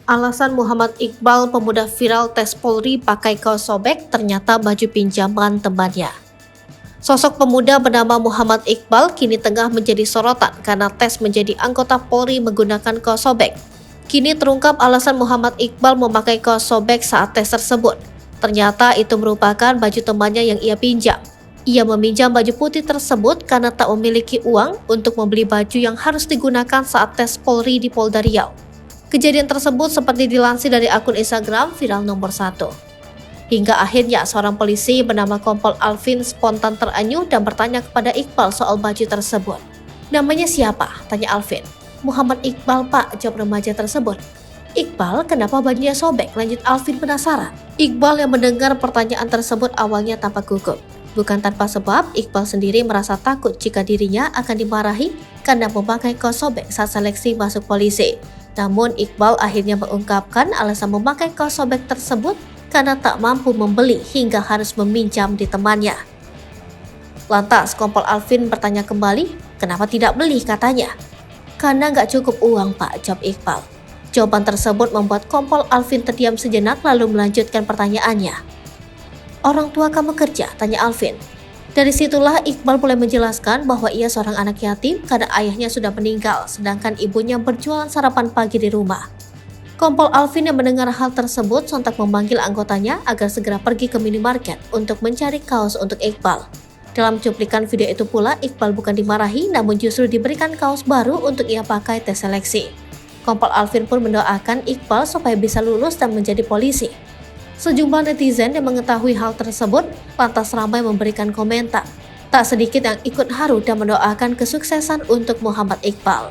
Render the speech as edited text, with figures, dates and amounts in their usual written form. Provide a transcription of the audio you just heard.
Alasan Muhammad Iqbal, pemuda viral tes Polri pakai kaos sobek, ternyata baju pinjaman temannya. Sosok pemuda bernama Muhammad Iqbal kini tengah menjadi sorotan karena tes menjadi anggota Polri menggunakan kaos sobek. Kini terungkap alasan Muhammad Iqbal memakai kaos sobek saat tes tersebut. Ternyata itu merupakan baju temannya yang ia pinjam. Ia meminjam baju putih tersebut karena tak memiliki uang untuk membeli baju yang harus digunakan saat tes Polri di Polda Riau. Kejadian tersebut seperti dilansir dari akun Instagram Viral Nomor 1. Hingga akhirnya seorang polisi bernama Kompol Alvin spontan teranyuh dan bertanya kepada Iqbal soal baju tersebut. "Namanya siapa?" tanya Alvin. "Muhammad Iqbal, Pak," jawab remaja tersebut. "Iqbal, kenapa bajunya sobek?" lanjut Alvin penasaran. Iqbal yang mendengar pertanyaan tersebut awalnya tampak gugup. Bukan tanpa sebab, Iqbal sendiri merasa takut jika dirinya akan dimarahi karena memakai kaos sobek saat seleksi masuk polisi. Namun Iqbal akhirnya mengungkapkan alasan memakai kaos sobek tersebut karena tak mampu membeli hingga harus meminjam di temannya. Lantas Kompol Alvin bertanya kembali, "Kenapa tidak beli?" katanya. "Karena nggak cukup uang, Pak," jawab Iqbal. Jawaban tersebut membuat Kompol Alvin terdiam sejenak lalu melanjutkan pertanyaannya. "Orang tua kamu kerja?" tanya Alvin. Dari situlah Iqbal mulai menjelaskan bahwa ia seorang anak yatim karena ayahnya sudah meninggal, sedangkan ibunya berjualan sarapan pagi di rumah. Kompol Alvin yang mendengar hal tersebut sontak memanggil anggotanya agar segera pergi ke minimarket untuk mencari kaos untuk Iqbal. Dalam cuplikan video itu pula, Iqbal bukan dimarahi namun justru diberikan kaos baru untuk ia pakai tes seleksi. Kompol Alvin pun mendoakan Iqbal supaya bisa lulus dan menjadi polisi. Sejumlah netizen yang mengetahui hal tersebut lantas ramai memberikan komentar. Tak sedikit yang ikut haru dan mendoakan kesuksesan untuk Muhammad Iqbal.